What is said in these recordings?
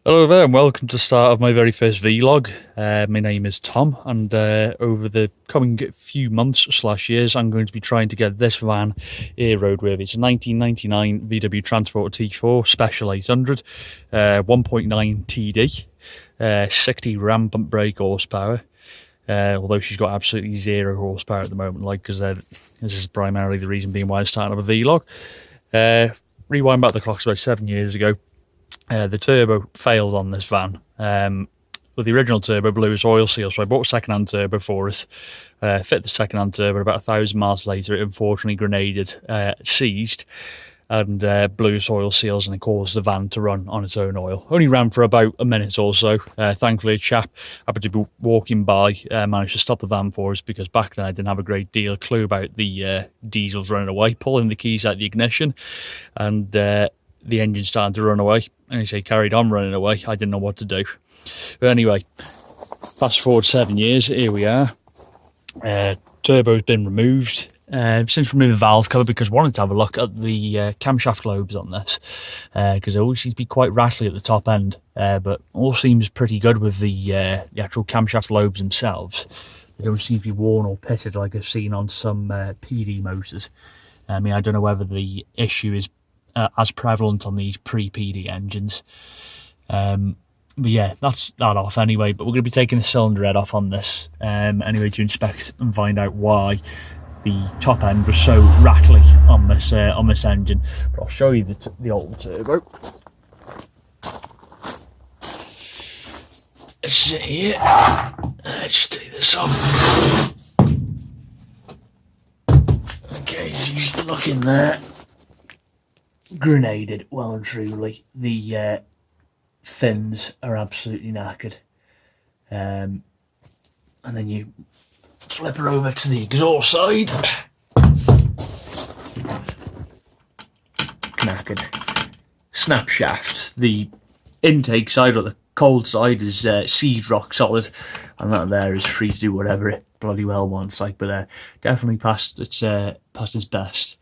Hello there and welcome to the start of my very first vlog. My name is Tom and over the coming few months/years I'm going to be trying to get this van here roadworthy. It's a 1999 VW Transporter T4 Special 800, 1.9 TD, 60 rampant brake horsepower. Although she's got absolutely 0 horsepower at the moment, because this is primarily the reason being why I started up a vlog. Rewind back the clocks about 7 years ago. The turbo failed on this van. Well, the original turbo blew its oil seal, so I bought a second-hand turbo for it. Fit the second-hand turbo. About 1,000 miles later, it unfortunately grenaded, seized, and blew its oil seals, and it caused the van to run on its own oil. Only ran for about a minute or so. Thankfully, a chap happened to be walking by, managed to stop the van for us, because back then I didn't have a great deal of clue about the diesels running away, pulling the keys out the ignition, and the engine started to run away, and he carried on running away. I didn't know what to do. But anyway, fast forward 7 years, here we are. Turbo's been removed. Since removing the valve cover, because I wanted to have a look at the camshaft globes on this, because they always seem to be quite rattly at the top end, but all seems pretty good with the actual camshaft globes themselves. They don't seem to be worn or pitted like I've seen on some PD motors. I mean, I don't know whether the issue is as prevalent on these pre-PD engines. But yeah, that's that off anyway. But we're going to be taking the cylinder head off on this anyway to inspect and find out why the top end was so rattly on this engine. But I'll show you the old turbo. This is it here. Let's take this off. Okay, so you just look in there. Grenaded, well and truly. The fins are absolutely knackered, and then you flip her over to the exhaust side. Knackered. Snap shafts. The intake side, or the cold side, is seized rock solid, and that there is free to do whatever it bloody well wants. But definitely past its best,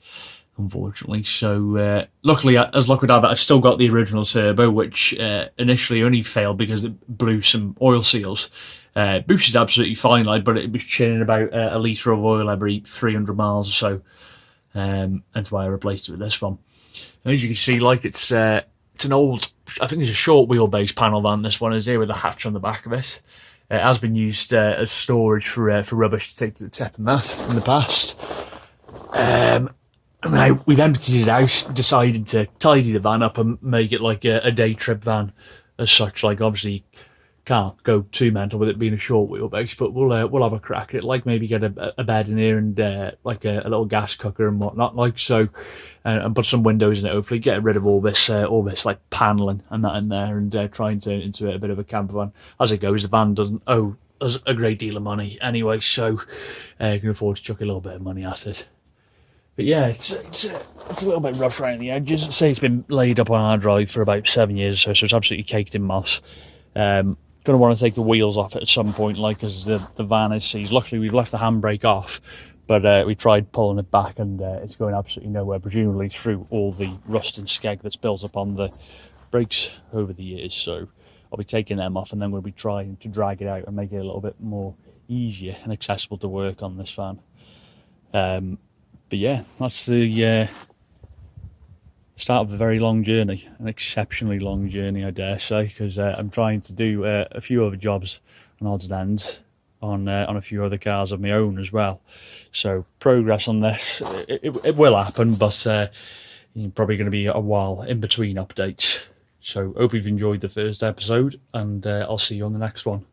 unfortunately. So luckily, as luck would have it, I've still got the original turbo, which initially only failed because it blew some oil seals. Boosted absolutely fine, but it was churning about a litre of oil every 300 miles or so. That's why I replaced it with this one. And as you can see, it's an old, I think it's a short wheelbase panel van. This one is here with a hatch on the back of it. It has been used as storage for rubbish to take to the tip and that in the past. We've emptied it out, decided to tidy the van up and make it like a day trip van as such. Obviously can't go too mental with it being a short wheelbase, but we'll have a crack at it. Maybe get a bed in here and a little gas cooker and whatnot, and put some windows in it. Hopefully get rid of all this paneling and that in there, and try and turn it into a bit of a camper van. As it goes, the van doesn't owe us a great deal of money anyway, so you can afford to chuck a little bit of money at it. But yeah, it's a little bit rough around the edges. I'd say it's been laid up on hard drive for about 7 years or so, so it's absolutely caked in moss. Going to want to take the wheels off it at some point, because the van is seized. Luckily, we've left the handbrake off, but we tried pulling it back, and it's going absolutely nowhere, presumably through all the rust and skeg that's built up on the brakes over the years. So I'll be taking them off, and then we'll be trying to drag it out and make it a little bit more easier and accessible to work on this van. But yeah, that's the start of a very long journey, an exceptionally long journey, I dare say, because I'm trying to do a few other jobs and odds and ends on a few other cars of my own as well. So progress on this, it will happen, but probably going to be a while in between updates. So hope you've enjoyed the first episode, and I'll see you on the next one.